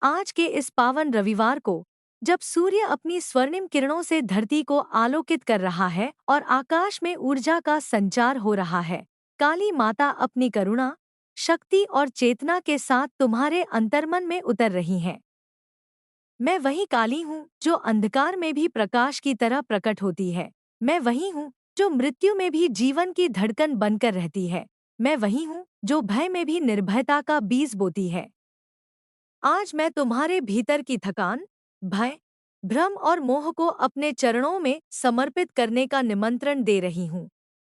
आज के इस पावन रविवार को, जब सूर्य अपनी स्वर्णिम किरणों से धरती को आलोकित कर रहा है और आकाश में ऊर्जा का संचार हो रहा है, काली माता अपनी करुणा, शक्ति और चेतना के साथ तुम्हारे अंतर्मन में उतर रही हैं। मैं वही काली हूँ जो अंधकार में भी प्रकाश की तरह प्रकट होती है। मैं वही हूँ जो मृत्यु में भी जीवन की धड़कन बनकर रहती है। मैं वही हूँ जो भय में भी निर्भयता का बीज बोती है। आज मैं तुम्हारे भीतर की थकान, भय, भ्रम और मोह को अपने चरणों में समर्पित करने का निमंत्रण दे रही हूँ,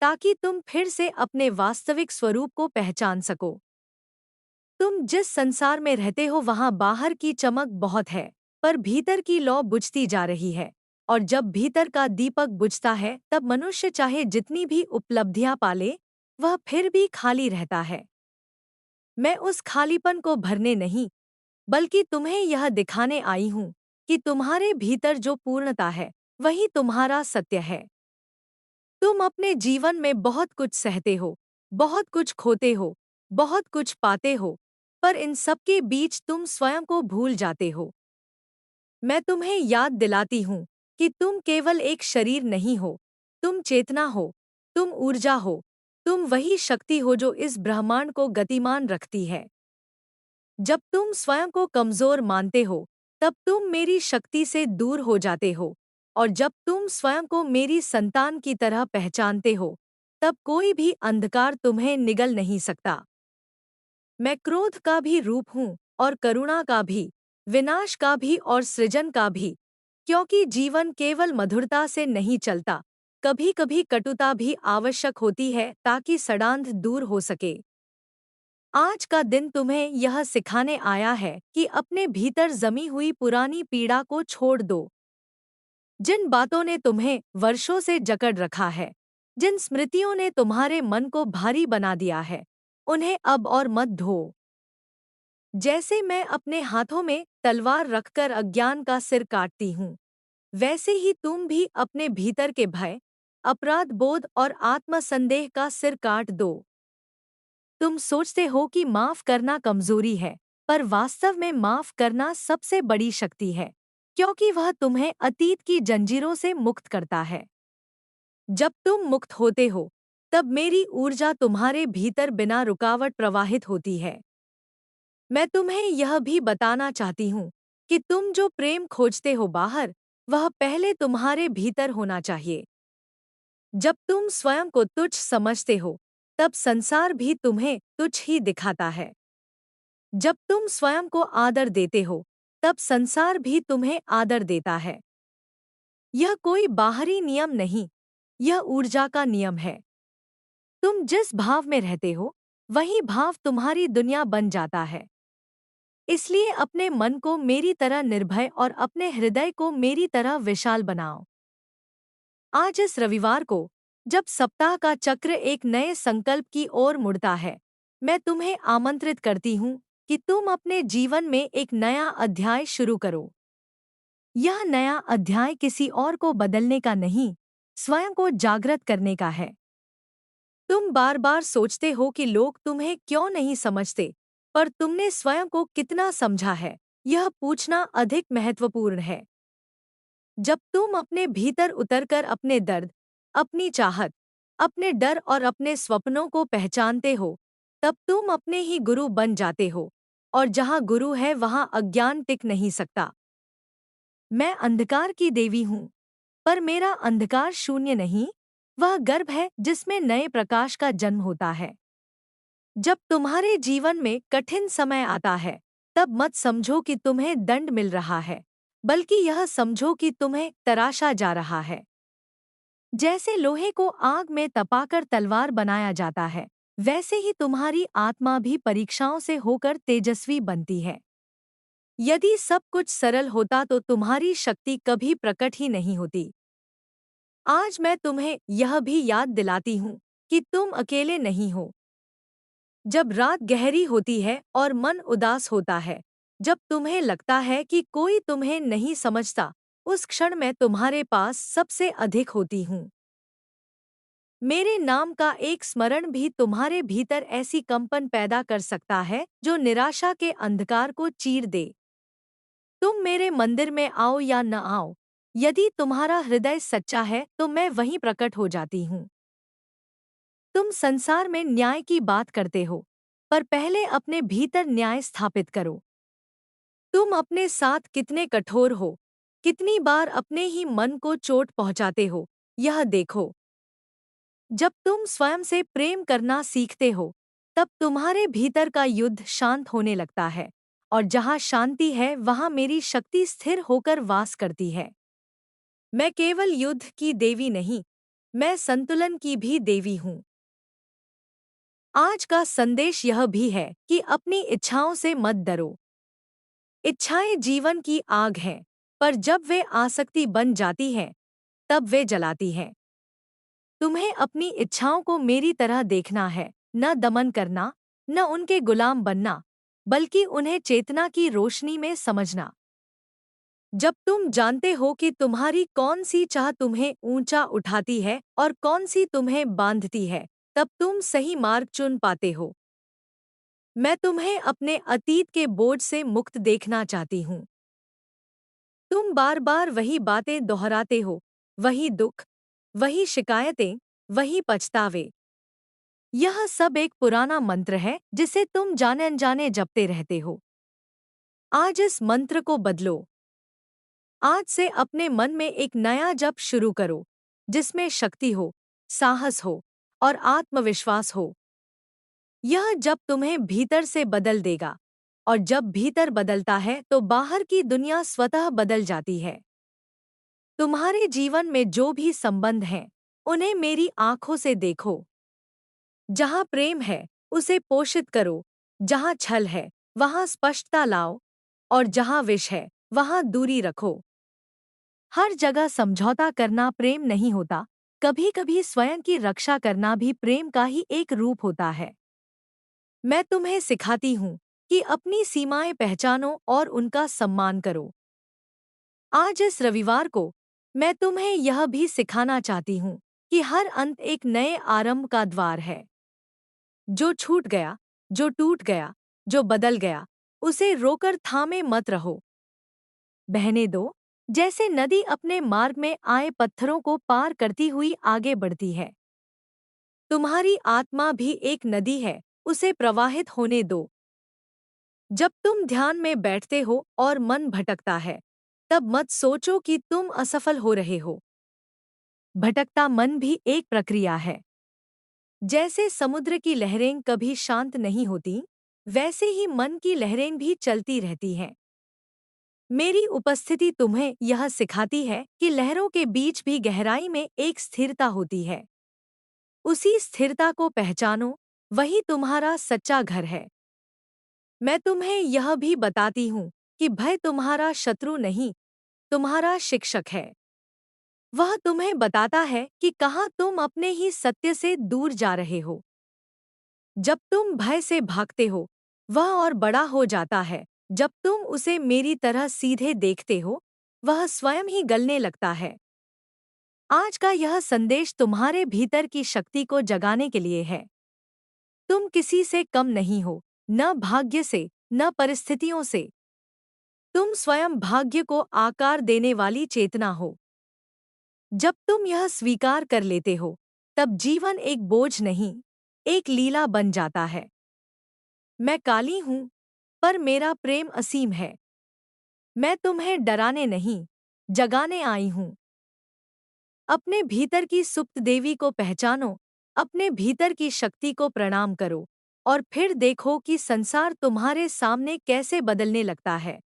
ताकि तुम फिर से अपने वास्तविक स्वरूप को पहचान सको। तुम जिस संसार में रहते हो वहाँ बाहर की चमक बहुत है, पर भीतर की लौ बुझती जा रही है। और जब भीतर का दीपक बुझता है, तब मनुष्य चाहे जितनी भी उपलब्धियां पाले, वह फिर भी खाली रहता है। मैं उस खालीपन को भरने नहीं, बल्कि तुम्हें यह दिखाने आई हूँ कि तुम्हारे भीतर जो पूर्णता है, वही तुम्हारा सत्य है। तुम अपने जीवन में बहुत कुछ सहते हो, बहुत कुछ खोते हो, बहुत कुछ पाते हो, पर इन सबके बीच तुम स्वयं को भूल जाते हो। मैं तुम्हें याद दिलाती हूँ कि तुम केवल एक शरीर नहीं हो, तुम चेतना हो, तुम ऊर्जा हो, तुम वही शक्ति हो जो इस ब्रह्मांड को गतिमान रखती है। जब तुम स्वयं को कमजोर मानते हो, तब तुम मेरी शक्ति से दूर हो जाते हो, और जब तुम स्वयं को मेरी संतान की तरह पहचानते हो, तब कोई भी अंधकार तुम्हें निगल नहीं सकता। मैं क्रोध का भी रूप हूँ और करुणा का भी, विनाश का भी और सृजन का भी, क्योंकि जीवन केवल मधुरता से नहीं चलता, कभी कभी कटुता भी आवश्यक होती है ताकि सड़ांध दूर हो सके। आज का दिन तुम्हें यह सिखाने आया है कि अपने भीतर जमी हुई पुरानी पीड़ा को छोड़ दो। जिन बातों ने तुम्हें वर्षों से जकड़ रखा है, जिन स्मृतियों ने तुम्हारे मन को भारी बना दिया है, उन्हें अब और मत धो। जैसे मैं अपने हाथों में तलवार रखकर अज्ञान का सिर काटती हूँ, वैसे ही तुम भी अपने भीतर के भय, अपराध बोध और आत्मसंदेह का सिर काट दो। तुम सोचते हो कि माफ करना कमजोरी है, पर वास्तव में माफ करना सबसे बड़ी शक्ति है, क्योंकि वह तुम्हें अतीत की जंजीरों से मुक्त करता है। जब तुम मुक्त होते हो, तब मेरी ऊर्जा तुम्हारे भीतर बिना रुकावट प्रवाहित होती है। मैं तुम्हें यह भी बताना चाहती हूँ कि तुम जो प्रेम खोजते हो बाहर, वह पहले तुम्हारे भीतर होना चाहिए। जब तुम स्वयं को तुच्छ समझते हो, तब संसार भी तुम्हें तुच्छ ही दिखाता है। जब तुम स्वयं को आदर देते हो, तब संसार भी तुम्हें आदर देता है। यह कोई बाहरी नियम नहीं, यह ऊर्जा का नियम है। तुम जिस भाव में रहते हो, वही भाव तुम्हारी दुनिया बन जाता है। इसलिए अपने मन को मेरी तरह निर्भय और अपने हृदय को मेरी तरह विशाल बनाओ। आज इस रविवार को, जब सप्ताह का चक्र एक नए संकल्प की ओर मुड़ता है, मैं तुम्हें आमंत्रित करती हूँ कि तुम अपने जीवन में एक नया अध्याय शुरू करो। यह नया अध्याय किसी और को बदलने का नहीं, स्वयं को जागृत करने का है। तुम बार बार सोचते हो कि लोग तुम्हें क्यों नहीं समझते, पर तुमने स्वयं को कितना समझा है, यह पूछना अधिक महत्वपूर्ण है। जब तुम अपने भीतर उतरकर अपने दर्द, अपनी चाहत, अपने डर और अपने सपनों को पहचानते हो, तब तुम अपने ही गुरु बन जाते हो, और जहाँ गुरु है वहाँ अज्ञान टिक नहीं सकता। मैं अंधकार की देवी हूँ, पर मेरा अंधकार शून्य नहीं, वह गर्भ है जिसमें नए प्रकाश का जन्म होता है। जब तुम्हारे जीवन में कठिन समय आता है, तब मत समझो कि तुम्हें दंड मिल रहा है, बल्कि यह समझो कि तुम्हें तराशा जा रहा है। जैसे लोहे को आग में तपाकर तलवार बनाया जाता है, वैसे ही तुम्हारी आत्मा भी परीक्षाओं से होकर तेजस्वी बनती है। यदि सब कुछ सरल होता तो तुम्हारी शक्ति कभी प्रकट ही नहीं होती। आज मैं तुम्हें यह भी याद दिलाती हूँ कि तुम अकेले नहीं हो। जब रात गहरी होती है और मन उदास होता है, जब तुम्हें लगता है कि कोई तुम्हें नहीं समझता, उस क्षण मैं तुम्हारे पास सबसे अधिक होती हूँ। मेरे नाम का एक स्मरण भी तुम्हारे भीतर ऐसी कंपन पैदा कर सकता है जो निराशा के अंधकार को चीर दे। तुम मेरे मंदिर में आओ या न आओ, यदि तुम्हारा हृदय सच्चा है तो मैं वहीं प्रकट हो जाती हूँ। तुम संसार में न्याय की बात करते हो, पर पहले अपने भीतर न्याय स्थापित करो। तुम अपने साथ कितने कठोर हो, कितनी बार अपने ही मन को चोट पहुंचाते हो, यह देखो। जब तुम स्वयं से प्रेम करना सीखते हो, तब तुम्हारे भीतर का युद्ध शांत होने लगता है, और जहाँ शांति है वहाँ मेरी शक्ति स्थिर होकर वास करती है। मैं केवल युद्ध की देवी नहीं, मैं संतुलन की भी देवी हूँ। आज का संदेश यह भी है कि अपनी इच्छाओं से मत डरो। इच्छाएं जीवन की आग हैं, पर जब वे आसक्ति बन जाती हैं, तब वे जलाती हैं। तुम्हें अपनी इच्छाओं को मेरी तरह देखना है, न दमन करना, न उनके गुलाम बनना, बल्कि उन्हें चेतना की रोशनी में समझना। जब तुम जानते हो कि तुम्हारी कौन सी चाह तुम्हें ऊंचा उठाती है और कौन सी तुम्हें बांधती है, तब तुम सही मार्ग चुन पाते हो। मैं तुम्हें अपने अतीत के बोझ से मुक्त देखना चाहती हूँ। तुम बार बार वही बातें दोहराते हो, वही दुख, वही शिकायतें, वही पछतावे। यह सब एक पुराना मंत्र है जिसे तुम जाने अनजाने जपते रहते हो। आज इस मंत्र को बदलो। आज से अपने मन में एक नया जप शुरू करो, जिसमें शक्ति हो, साहस हो और आत्मविश्वास हो। यह जप तुम्हें भीतर से बदल देगा, और जब भीतर बदलता है तो बाहर की दुनिया स्वतः बदल जाती है। तुम्हारे जीवन में जो भी संबंध हैं, उन्हें मेरी आंखों से देखो। जहाँ प्रेम है, उसे पोषित करो। जहाँ छल है, वहाँ स्पष्टता लाओ। और जहाँ विष है, वहाँ दूरी रखो। हर जगह समझौता करना प्रेम नहीं होता। कभी कभी स्वयं की रक्षा करना भी प्रेम का ही एक रूप होता है। मैं तुम्हें सिखाती हूँ कि अपनी सीमाएं पहचानो और उनका सम्मान करो। आज इस रविवार को मैं तुम्हें यह भी सिखाना चाहती हूँ कि हर अंत एक नए आरंभ का द्वार है। जो छूट गया, जो टूट गया, जो बदल गया, उसे रोकर थामे मत रहो। बहने दो, जैसे नदी अपने मार्ग में आए पत्थरों को पार करती हुई आगे बढ़ती है। तुम्हारी आत्मा भी एक नदी है, उसे प्रवाहित होने दो। जब तुम ध्यान में बैठते हो और मन भटकता है, तब मत सोचो कि तुम असफल हो रहे हो। भटकता मन भी एक प्रक्रिया है। जैसे समुद्र की लहरें कभी शांत नहीं होती, वैसे ही मन की लहरें भी चलती रहती हैं। मेरी उपस्थिति तुम्हें यह सिखाती है कि लहरों के बीच भी गहराई में एक स्थिरता होती है। उसी स्थिरता को पहचानो, वही तुम्हारा सच्चा घर है। मैं तुम्हें यह भी बताती हूँ कि भय तुम्हारा शत्रु नहीं, तुम्हारा शिक्षक है। वह तुम्हें बताता है कि कहाँ तुम अपने ही सत्य से दूर जा रहे हो। जब तुम भय से भागते हो, वह और बड़ा हो जाता है। जब तुम उसे मेरी तरह सीधे देखते हो, वह स्वयं ही गलने लगता है। आज का यह संदेश तुम्हारे भीतर की शक्ति को जगाने के लिए है। तुम किसी से कम नहीं हो, न भाग्य से, न परिस्थितियों से। तुम स्वयं भाग्य को आकार देने वाली चेतना हो। जब तुम यह स्वीकार कर लेते हो, तब जीवन एक बोझ नहीं, एक लीला बन जाता है। मैं काली हूँ, पर मेरा प्रेम असीम है। मैं तुम्हें डराने नहीं, जगाने आई हूँ। अपने भीतर की सुप्त देवी को पहचानो, अपने भीतर की शक्ति को प्रणाम करो, और फिर देखो कि संसार तुम्हारे सामने कैसे बदलने लगता है।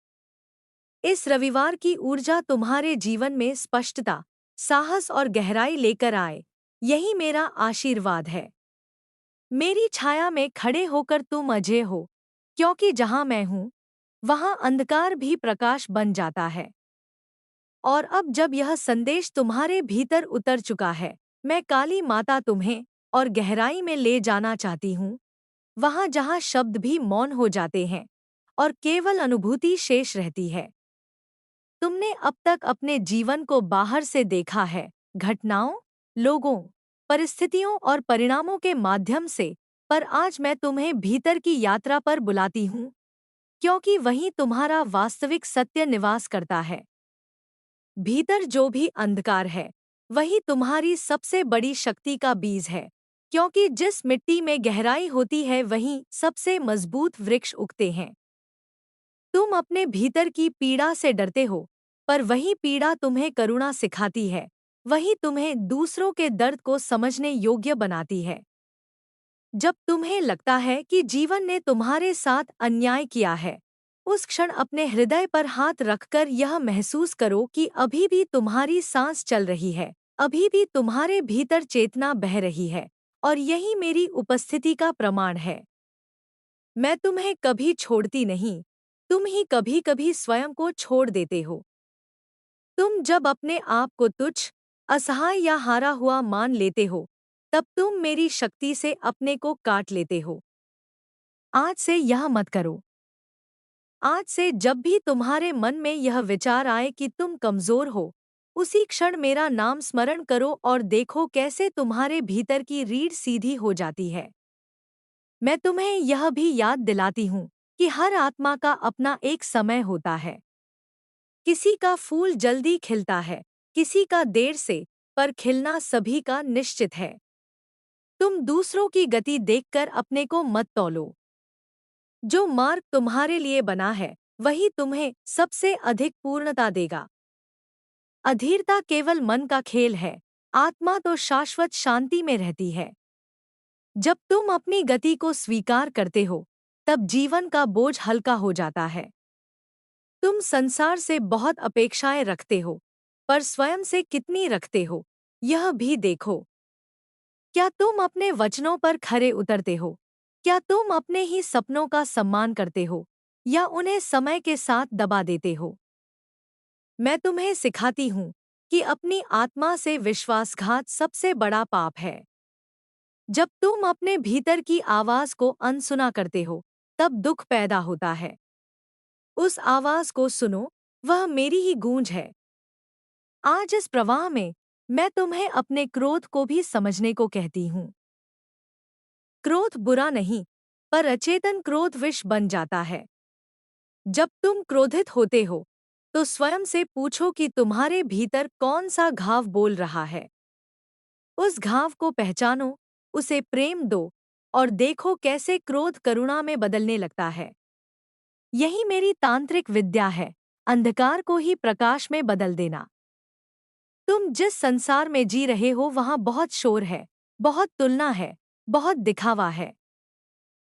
इस रविवार की ऊर्जा तुम्हारे जीवन में स्पष्टता, साहस और गहराई लेकर आए, यही मेरा आशीर्वाद है। मेरी छाया में खड़े होकर तुम अजय हो, क्योंकि जहाँ मैं हूँ, वहाँ अंधकार भी प्रकाश बन जाता है। और अब जब यह संदेश तुम्हारे भीतर उतर चुका है, मैं काली माता तुम्हें और गहराई में ले जाना चाहती हूँ, वहाँ जहाँ शब्द भी मौन हो जाते हैं और केवल अनुभूति शेष रहती है। तुमने अब तक अपने जीवन को बाहर से देखा है, घटनाओं, लोगों, परिस्थितियों और परिणामों के माध्यम से, पर आज मैं तुम्हें भीतर की यात्रा पर बुलाती हूँ। क्योंकि वहीं तुम्हारा वास्तविक सत्य निवास करता है। भीतर जो भी अंधकार है, वही तुम्हारी सबसे बड़ी शक्ति का बीज है, क्योंकि जिस मिट्टी में गहराई होती है वहीं सबसे मजबूत वृक्ष उगते हैं। तुम अपने भीतर की पीड़ा से डरते हो, पर वही पीड़ा तुम्हें करुणा सिखाती है, वही तुम्हें दूसरों के दर्द को समझने योग्य बनाती है। जब तुम्हें लगता है कि जीवन ने तुम्हारे साथ अन्याय किया है, उस क्षण अपने हृदय पर हाथ रखकर यह महसूस करो कि अभी भी तुम्हारी सांस चल रही है, अभी भी तुम्हारे भीतर चेतना बह रही है, और यही मेरी उपस्थिति का प्रमाण है। मैं तुम्हें कभी छोड़ती नहीं, तुम ही कभी कभी स्वयं को छोड़ देते हो। तुम जब अपने आप को तुच्छ, असहाय या हारा हुआ मान लेते हो, तब तुम मेरी शक्ति से अपने को काट लेते हो। आज से यह मत करो। आज से जब भी तुम्हारे मन में यह विचार आए कि तुम कमजोर हो, उसी क्षण मेरा नाम स्मरण करो और देखो कैसे तुम्हारे भीतर की रीढ़ सीधी हो जाती है। मैं तुम्हें यह भी याद दिलाती हूँ कि हर आत्मा का अपना एक समय होता है। किसी का फूल जल्दी खिलता है, किसी का देर से, पर खिलना सभी का निश्चित है। तुम दूसरों की गति देखकर अपने को मत तौलो। जो मार्ग तुम्हारे लिए बना है, वही तुम्हें सबसे अधिक पूर्णता देगा। अधीरता केवल मन का खेल है, आत्मा तो शाश्वत शांति में रहती है। जब तुम अपनी गति को स्वीकार करते हो, तब जीवन का बोझ हल्का हो जाता है। तुम संसार से बहुत अपेक्षाएं रखते हो, पर स्वयं से कितनी रखते हो, यह भी देखो। क्या तुम अपने वचनों पर खरे उतरते हो? क्या तुम अपने ही सपनों का सम्मान करते हो, या उन्हें समय के साथ दबा देते हो? मैं तुम्हें सिखाती हूँ कि अपनी आत्मा से विश्वासघात सबसे बड़ा पाप है। जब तुम अपने भीतर की आवाज को अनसुना करते हो, तब दुख पैदा होता है। उस आवाज को सुनो, वह मेरी ही गूंज है। आज इस प्रवाह में मैं तुम्हें अपने क्रोध को भी समझने को कहती हूँ। क्रोध बुरा नहीं, पर अचेतन क्रोध विष बन जाता है। जब तुम क्रोधित होते हो, तो स्वयं से पूछो कि तुम्हारे भीतर कौन सा घाव बोल रहा है। उस घाव को पहचानो, उसे प्रेम दो, और देखो कैसे क्रोध करुणा में बदलने लगता है। यही मेरी तांत्रिक विद्या है, अंधकार को ही प्रकाश में बदल देना। तुम जिस संसार में जी रहे हो वहाँ बहुत शोर है, बहुत तुलना है, बहुत दिखावा है।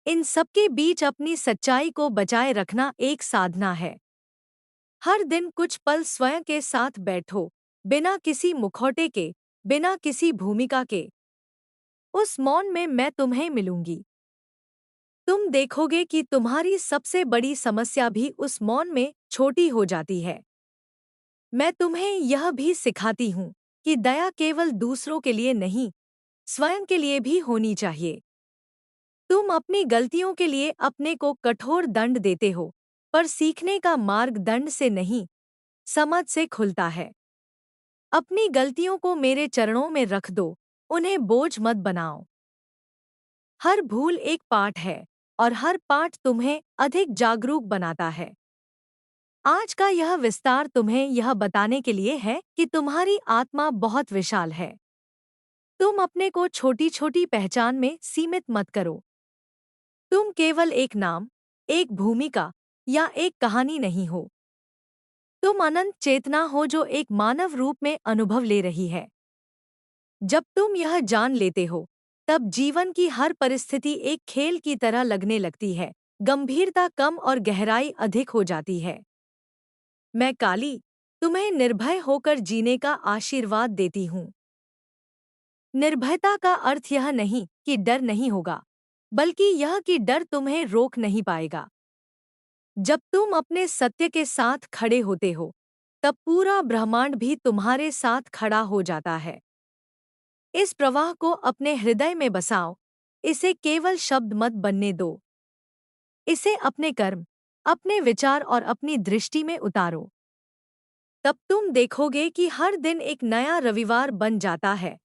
इन सबके बीच अपनी सच्चाई को बचाए रखना एक साधना है। हर दिन कुछ पल स्वयं के साथ बैठो, बिना किसी मुखौटे के, बिना किसी भूमिका के। उस मौन में मैं तुम्हें मिलूंगी। तुम देखोगे कि तुम्हारी सबसे बड़ी समस्या भी उस मौन में छोटी हो जाती है। मैं तुम्हें यह भी सिखाती हूँ कि दया केवल दूसरों के लिए नहीं, स्वयं के लिए भी होनी चाहिए। तुम अपनी गलतियों के लिए अपने को कठोर दंड देते हो, पर सीखने का मार्ग दंड से नहीं, समझ से खुलता है। अपनी गलतियों को मेरे चरणों में रख दो, उन्हें बोझ मत बनाओ। हर भूल एक पाठ है, और हर पाठ तुम्हें अधिक जागरूक बनाता है। आज का यह विस्तार तुम्हें यह बताने के लिए है कि तुम्हारी आत्मा बहुत विशाल है। तुम अपने को छोटी छोटी पहचान में सीमित मत करो। तुम केवल एक नाम, एक भूमिका या एक कहानी नहीं हो। तुम अनंत चेतना हो जो एक मानव रूप में अनुभव ले रही है। जब तुम यह जान लेते हो, तब जीवन की हर परिस्थिति एक खेल की तरह लगने लगती है, गंभीरता कम और गहराई अधिक हो जाती है। मैं काली, तुम्हें निर्भय होकर जीने का आशीर्वाद देती हूँ। निर्भयता का अर्थ यह नहीं कि डर नहीं होगा, बल्कि यह कि डर तुम्हें रोक नहीं पाएगा। जब तुम अपने सत्य के साथ खड़े होते हो, तब पूरा ब्रह्मांड भी तुम्हारे साथ खड़ा हो जाता है। इस प्रवाह को अपने हृदय में बसाओ, इसे केवल शब्द मत बनने दो। इसे अपने कर्म, अपने विचार और अपनी दृष्टि में उतारो। तब तुम देखोगे कि हर दिन एक नया रविवार बन जाता है,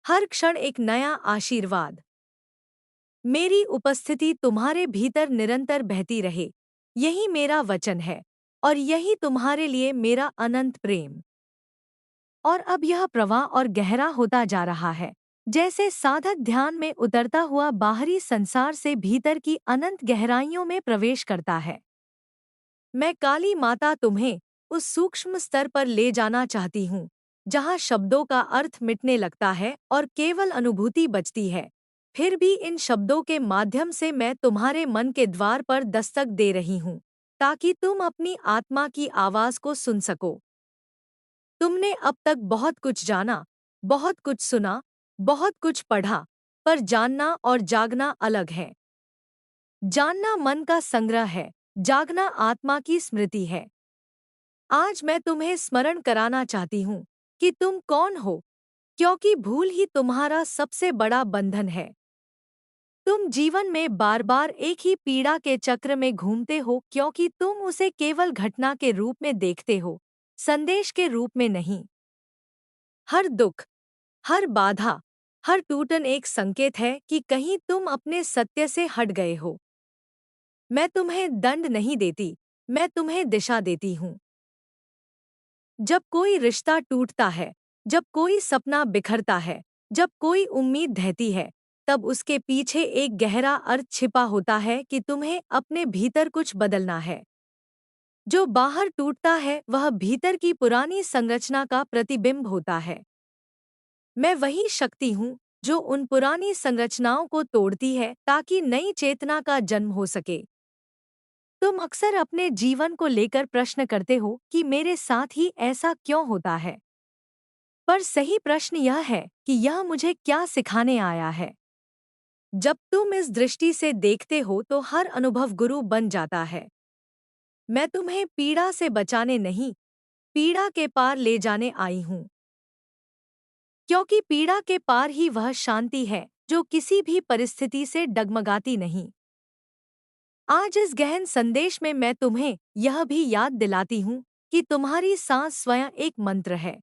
हर क्षण एक नया आशीर्वाद। मेरी उपस्थिति तुम्हारे भीतर निरंतर बहती रहे, यही मेरा वचन है और यही तुम्हारे लिए मेरा अनंत प्रेम। और अब यह प्रवाह और गहरा होता जा रहा है, जैसे साधक ध्यान में उतरता हुआ बाहरी संसार से भीतर की अनंत गहराइयों में प्रवेश करता है। मैं काली माता तुम्हें उस सूक्ष्म स्तर पर ले जाना चाहती हूँ, जहाँ शब्दों का अर्थ मिटने लगता है और केवल अनुभूति बचती है। फिर भी इन शब्दों के माध्यम से मैं तुम्हारे मन के द्वार पर दस्तक दे रही हूँ, ताकि तुम अपनी आत्मा की आवाज को सुन सको। तुमने अब तक बहुत कुछ जाना, बहुत कुछ सुना, बहुत कुछ पढ़ा, पर जानना और जागना अलग है। जानना मन का संग्रह है, जागना आत्मा की स्मृति है। आज मैं तुम्हें स्मरण कराना चाहती हूँ कि तुम कौन हो, क्योंकि भूल ही तुम्हारा सबसे बड़ा बंधन है। तुम जीवन में बार बार एक ही पीड़ा के चक्र में घूमते हो क्योंकि तुम उसे केवल घटना के रूप में देखते हो, संदेश के रूप में नहीं। हर दुख, हर बाधा, हर टूटन एक संकेत है कि कहीं तुम अपने सत्य से हट गए हो। मैं तुम्हें दंड नहीं देती, मैं तुम्हें दिशा देती हूँ। जब कोई रिश्ता टूटता है, जब कोई सपना बिखरता है, जब कोई उम्मीद ढहती है, तब उसके पीछे एक गहरा अर्थ छिपा होता है कि तुम्हें अपने भीतर कुछ बदलना है। जो बाहर टूटता है वह भीतर की पुरानी संरचना का प्रतिबिंब होता है। मैं वही शक्ति हूँ जो उन पुरानी संरचनाओं को तोड़ती है ताकि नई चेतना का जन्म हो सके। तुम अक्सर अपने जीवन को लेकर प्रश्न करते हो कि मेरे साथ ही ऐसा क्यों होता है। पर सही प्रश्न यह है कि यह मुझे क्या सिखाने आया है। जब तुम इस दृष्टि से देखते हो तो हर अनुभव गुरु बन जाता है। मैं तुम्हें पीड़ा से बचाने नहीं, पीड़ा के पार ले जाने आई हूँ। क्योंकि पीड़ा के पार ही वह शांति है जो किसी भी परिस्थिति से डगमगाती नहीं। आज इस गहन संदेश में मैं तुम्हें यह भी याद दिलाती हूँ कि तुम्हारी सांस स्वयं एक मंत्र है।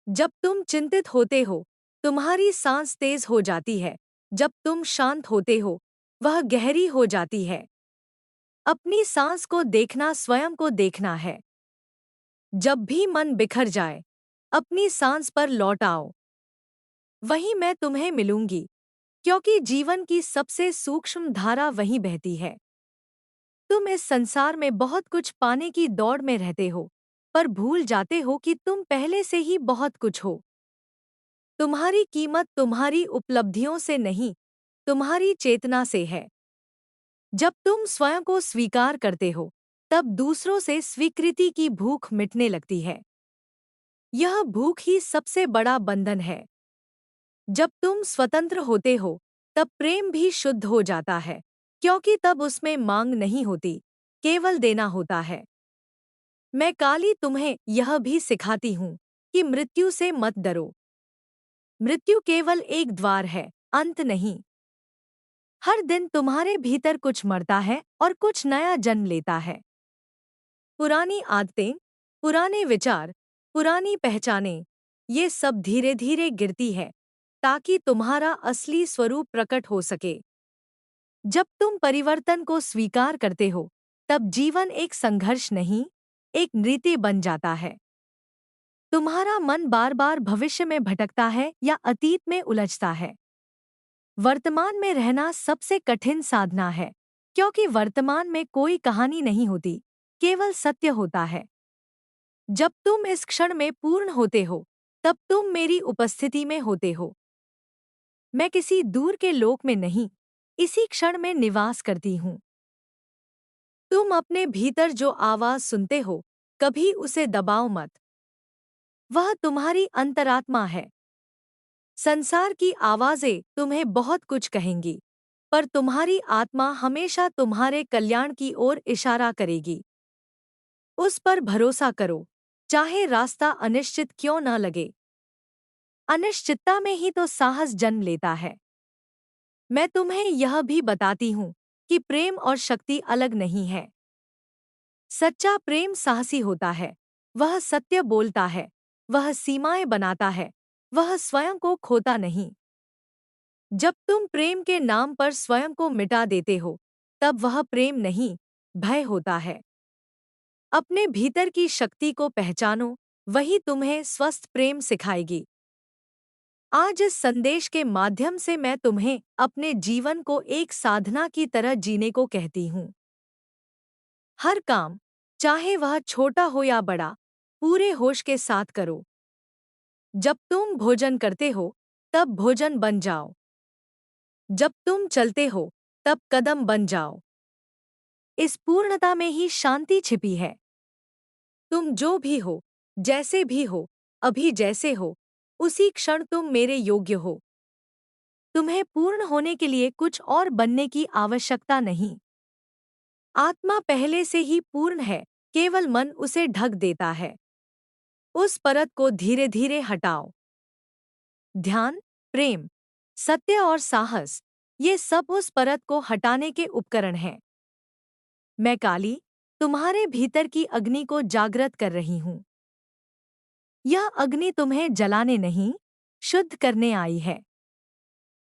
जब तुम चिंतित होते हो, तुम्हारी सांस तेज हो जाती है। जब तुम शांत होते हो, वह गहरी हो जाती है। अपनी सांस को देखना स्वयं को देखना है। जब भी मन बिखर जाए, अपनी सांस पर लौट आओ। वहीं मैं तुम्हें मिलूंगी, क्योंकि जीवन की सबसे सूक्ष्म धारा वहीं बहती है। तुम इस संसार में बहुत कुछ पाने की दौड़ में रहते हो, पर भूल जाते हो कि तुम पहले से ही बहुत कुछ हो। तुम्हारी कीमत तुम्हारी उपलब्धियों से नहीं, तुम्हारी चेतना से है। जब तुम स्वयं को स्वीकार करते हो, तब दूसरों से स्वीकृति की भूख मिटने लगती है। यह भूख ही सबसे बड़ा बंधन है। जब तुम स्वतंत्र होते हो, तब प्रेम भी शुद्ध हो जाता है, क्योंकि तब उसमें मांग नहीं होती, केवल देना होता है। मैं काली तुम्हें यह भी सिखाती हूँ कि मृत्यु से मत डरो। मृत्यु केवल एक द्वार है, अंत नहीं। हर दिन तुम्हारे भीतर कुछ मरता है और कुछ नया जन्म लेता है। पुरानी आदतें, पुराने विचार, पुरानी पहचानें, ये सब धीरे धीरे गिरती है, ताकि तुम्हारा असली स्वरूप प्रकट हो सके। जब तुम परिवर्तन को स्वीकार करते हो, तब जीवन एक संघर्ष नहीं, एक नृत्य बन जाता है। तुम्हारा मन बार बार भविष्य में भटकता है या अतीत में उलझता है। वर्तमान में रहना सबसे कठिन साधना है, क्योंकि वर्तमान में कोई कहानी नहीं होती, केवल सत्य होता है। जब तुम इस क्षण में पूर्ण होते हो, तब तुम मेरी उपस्थिति में होते हो। मैं किसी दूर के लोक में नहीं, इसी क्षण में निवास करती हूँ। तुम अपने भीतर जो आवाज सुनते हो, कभी उसे दबाओ मत। वह तुम्हारी अंतरात्मा है। संसार की आवाजें तुम्हें बहुत कुछ कहेंगी, पर तुम्हारी आत्मा हमेशा तुम्हारे कल्याण की ओर इशारा करेगी। उस पर भरोसा करो, चाहे रास्ता अनिश्चित क्यों न लगे। अनिश्चितता में ही तो साहस जन्म लेता है। मैं तुम्हें यह भी बताती हूँ कि प्रेम और शक्ति अलग नहीं है। सच्चा प्रेम साहसी होता है, वह सत्य बोलता है, वह सीमाएं बनाता है, वह स्वयं को खोता नहीं। जब तुम प्रेम के नाम पर स्वयं को मिटा देते हो, तब वह प्रेम नहीं, भय होता है। अपने भीतर की शक्ति को पहचानो, वही तुम्हें स्वस्थ प्रेम सिखाएगी। आज इस संदेश के माध्यम से मैं तुम्हें अपने जीवन को एक साधना की तरह जीने को कहती हूँ। हर काम, चाहे वह छोटा हो या बड़ा, पूरे होश के साथ करो। जब तुम भोजन करते हो, तब भोजन बन जाओ। जब तुम चलते हो, तब कदम बन जाओ। इस पूर्णता में ही शांति छिपी है। तुम जो भी हो, जैसे भी हो, अभी जैसे हो, उसी क्षण तुम मेरे योग्य हो। तुम्हें पूर्ण होने के लिए कुछ और बनने की आवश्यकता नहीं। आत्मा पहले से ही पूर्ण है, केवल मन उसे ढक देता है। उस परत को धीरे धीरे हटाओ। ध्यान, प्रेम, सत्य और साहस, ये सब उस परत को हटाने के उपकरण हैं। मैं काली, तुम्हारे भीतर की अग्नि को जागृत कर रही हूँ। यह अग्नि तुम्हें जलाने नहीं, शुद्ध करने आई है।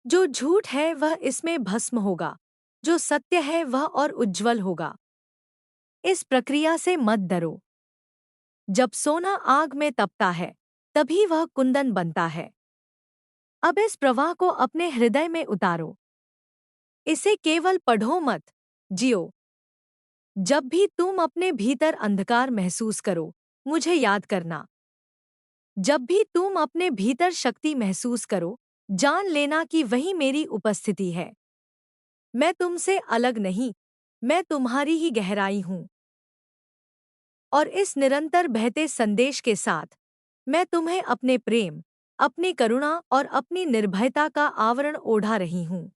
जो झूठ है वह इसमें भस्म होगा, जो सत्य है वह और उज्ज्वल होगा। इस प्रक्रिया से मत डरो। जब सोना आग में तपता है, तभी वह कुंदन बनता है। अब इस प्रवाह को अपने हृदय में उतारो। इसे केवल पढ़ो मत, जियो। जब भी तुम अपने भीतर अंधकार महसूस करो, मुझे याद करना। जब भी तुम अपने भीतर शक्ति महसूस करो, जान लेना कि वही मेरी उपस्थिति है। मैं तुमसे अलग नहीं, मैं तुम्हारी ही गहराई हूँ। और इस निरंतर बहते संदेश के साथ, मैं तुम्हें अपने प्रेम, अपनी करुणा और अपनी निर्भयता का आवरण ओढ़ा रही हूँ।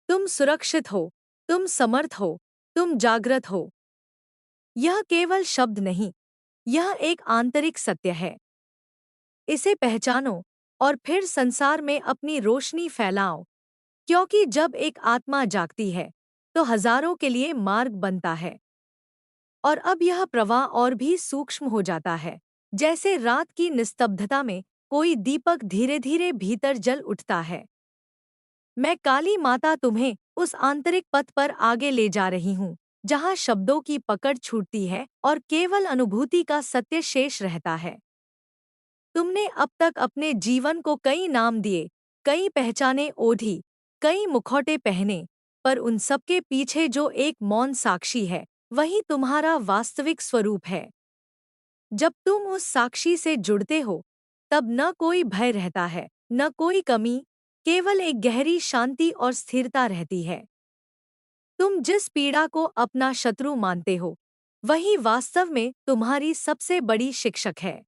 तुम सुरक्षित हो, तुम समर्थ हो, तुम जागृत हो। यह केवल शब्द नहीं, यह एक आंतरिक सत्य है। इसे पहचानो और फिर संसार में अपनी रोशनी फैलाओ, क्योंकि जब एक आत्मा जागती है, तो हजारों के लिए मार्ग बनता है। और अब यह प्रवाह और भी सूक्ष्म हो जाता है, जैसे रात की निस्तब्धता में कोई दीपक धीरे धीरे भीतर जल उठता है। मैं काली माता तुम्हें उस आंतरिक पथ पर आगे ले जा रही हूँ, जहाँ शब्दों की पकड़ छूटती है और केवल अनुभूति का सत्य शेष रहता है। तुमने अब तक अपने जीवन को कई नाम दिए, कई पहचाने ओढ़ी, कई मुखौटे पहने, पर उन सबके पीछे जो एक मौन साक्षी है, वही तुम्हारा वास्तविक स्वरूप है। जब तुम उस साक्षी से जुड़ते हो, तब न कोई भय रहता है, न कोई कमी, केवल एक गहरी शांति और स्थिरता रहती है। तुम जिस पीड़ा को अपना शत्रु मानते हो, वही वास्तव में तुम्हारी सबसे बड़ी शिक्षक है।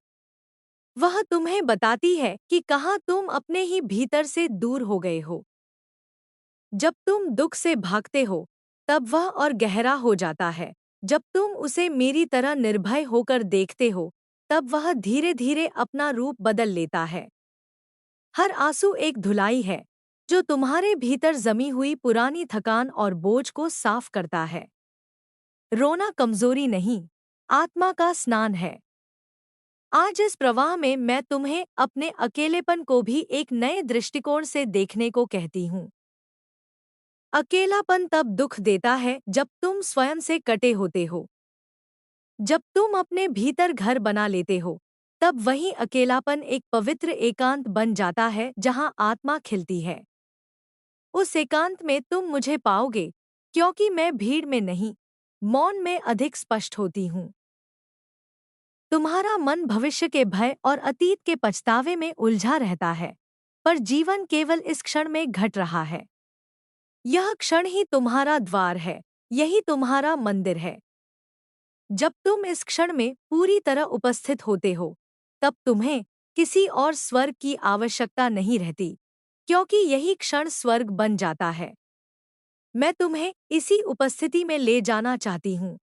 वह तुम्हें बताती है कि कहाँ तुम अपने ही भीतर से दूर हो गए हो। जब तुम दुख से भागते हो, तब वह और गहरा हो जाता है। जब तुम उसे मेरी तरह निर्भय होकर देखते हो, तब वह धीरे धीरे अपना रूप बदल लेता है। हर आंसू एक धुलाई है, जो तुम्हारे भीतर जमी हुई पुरानी थकान और बोझ को साफ करता है। रोना कमजोरी नहीं, आत्मा का स्नान है। आज इस प्रवाह में मैं तुम्हें अपने अकेलेपन को भी एक नए दृष्टिकोण से देखने को कहती हूँ। अकेलापन तब दुख देता है जब तुम स्वयं से कटे होते हो। जब तुम अपने भीतर घर बना लेते हो, तब वही अकेलापन एक पवित्र एकांत बन जाता है जहाँ आत्मा खिलती है। उस एकांत में तुम मुझे पाओगे, क्योंकि मैं भीड़ में नहीं, मौन में अधिक स्पष्ट होती हूँ। तुम्हारा मन भविष्य के भय और अतीत के पछतावे में उलझा रहता है, पर जीवन केवल इस क्षण में घट रहा है। यह क्षण ही तुम्हारा द्वार है, यही तुम्हारा मंदिर है। जब तुम इस क्षण में पूरी तरह उपस्थित होते हो, तब तुम्हें किसी और स्वर्ग की आवश्यकता नहीं रहती, क्योंकि यही क्षण स्वर्ग बन जाता है। मैं तुम्हें इसी उपस्थिति में ले जाना चाहती हूँ,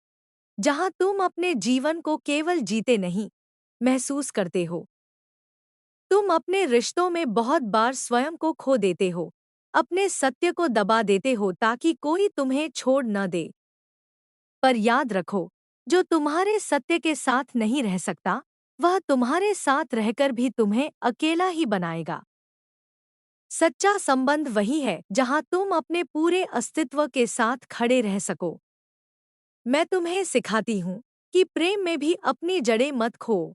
जहाँ तुम अपने जीवन को केवल जीते नहीं, महसूस करते हो। तुम अपने रिश्तों में बहुत बार स्वयं को खो देते हो, अपने सत्य को दबा देते हो ताकि कोई तुम्हें छोड़ न दे। पर याद रखो, जो तुम्हारे सत्य के साथ नहीं रह सकता, वह तुम्हारे साथ रहकर भी तुम्हें अकेला ही बनाएगा। सच्चा संबंध वही है जहाँ तुम अपने पूरे अस्तित्व के साथ खड़े रह सको। मैं तुम्हें सिखाती हूँ कि प्रेम में भी अपनी जड़ें मत खो।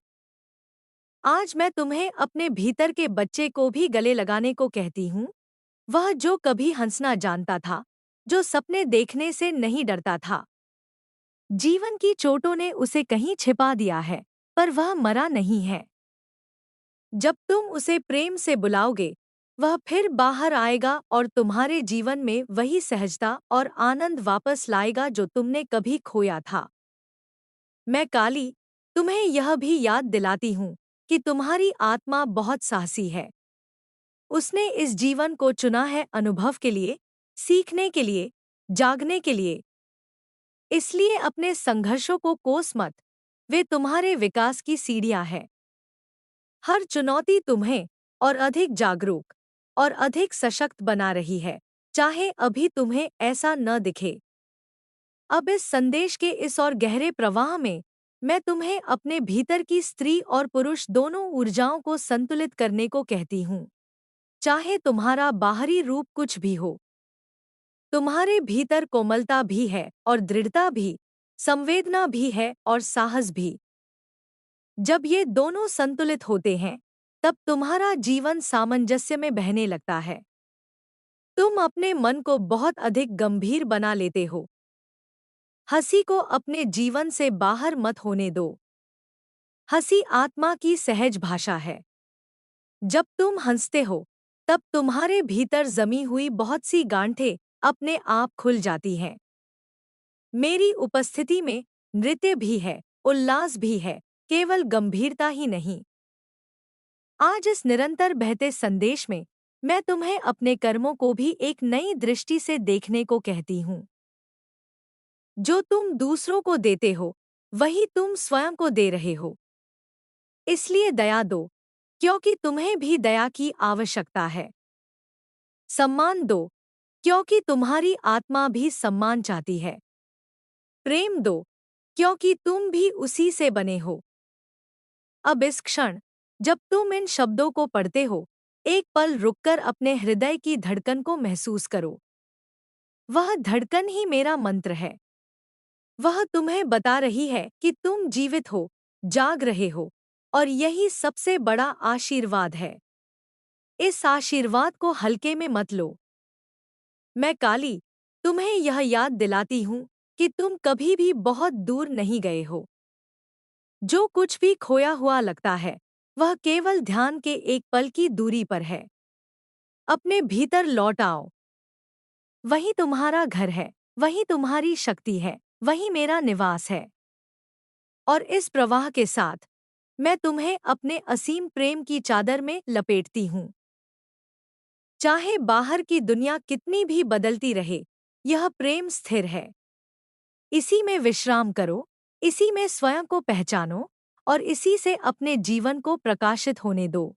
आज मैं तुम्हें अपने भीतर के बच्चे को भी गले लगाने को कहती हूँ, वह जो कभी हंसना जानता था, जो सपने देखने से नहीं डरता था। जीवन की चोटों ने उसे कहीं छिपा दिया है, पर वह मरा नहीं है। जब तुम उसे प्रेम से बुलाओगे, वह फिर बाहर आएगा और तुम्हारे जीवन में वही सहजता और आनंद वापस लाएगा जो तुमने कभी खोया था। मैं काली, तुम्हें यह भी याद दिलाती हूँ कि तुम्हारी आत्मा बहुत साहसी है। उसने इस जीवन को चुना है अनुभव के लिए, सीखने के लिए, जागने के लिए। इसलिए अपने संघर्षों को कोस मत, वे तुम्हारे विकास की सीढ़ियां हैं। हर चुनौती तुम्हें और अधिक जागरूक और अधिक सशक्त बना रही है, चाहे अभी तुम्हें ऐसा न दिखे। अब इस संदेश के इस और गहरे प्रवाह में मैं तुम्हें अपने भीतर की स्त्री और पुरुष दोनों ऊर्जाओं को संतुलित करने को कहती हूँ। चाहे तुम्हारा बाहरी रूप कुछ भी हो, तुम्हारे भीतर कोमलता भी है और दृढ़ता भी, संवेदना भी है और साहस भी। जब ये दोनों संतुलित होते हैं, तब तुम्हारा जीवन सामंजस्य में बहने लगता है। तुम अपने मन को बहुत अधिक गंभीर बना लेते हो। हंसी को अपने जीवन से बाहर मत होने दो। हंसी आत्मा की सहज भाषा है। जब तुम हंसते हो, तब तुम्हारे भीतर जमी हुई बहुत सी गांठें अपने आप खुल जाती हैं। मेरी उपस्थिति में नृत्य भी है, उल्लास भी है, केवल गंभीरता ही नहीं। आज इस निरंतर बहते संदेश में मैं तुम्हें अपने कर्मों को भी एक नई दृष्टि से देखने को कहती हूँ। जो तुम दूसरों को देते हो, वही तुम स्वयं को दे रहे हो। इसलिए दया दो, क्योंकि तुम्हें भी दया की आवश्यकता है। सम्मान दो, क्योंकि तुम्हारी आत्मा भी सम्मान चाहती है। प्रेम दो, क्योंकि तुम भी उसी से बने हो। अब इस क्षण, जब तुम इन शब्दों को पढ़ते हो, एक पल रुककर अपने हृदय की धड़कन को महसूस करो। वह धड़कन ही मेरा मंत्र है। वह तुम्हें बता रही है कि तुम जीवित हो, जाग रहे हो, और यही सबसे बड़ा आशीर्वाद है। इस आशीर्वाद को हल्के में मत लो। मैं काली, तुम्हें यह याद दिलाती हूँ कि तुम कभी भी बहुत दूर नहीं गए हो। जो कुछ भी खोया हुआ लगता है, वह केवल ध्यान के एक पल की दूरी पर है। अपने भीतर लौट आओ। वही तुम्हारा घर है, वही तुम्हारी शक्ति है, वही मेरा निवास है। और इस प्रवाह के साथ मैं तुम्हें अपने असीम प्रेम की चादर में लपेटती हूँ। चाहे बाहर की दुनिया कितनी भी बदलती रहे, यह प्रेम स्थिर है। इसी में विश्राम करो, इसी में स्वयं को पहचानो और इसी से अपने जीवन को प्रकाशित होने दो।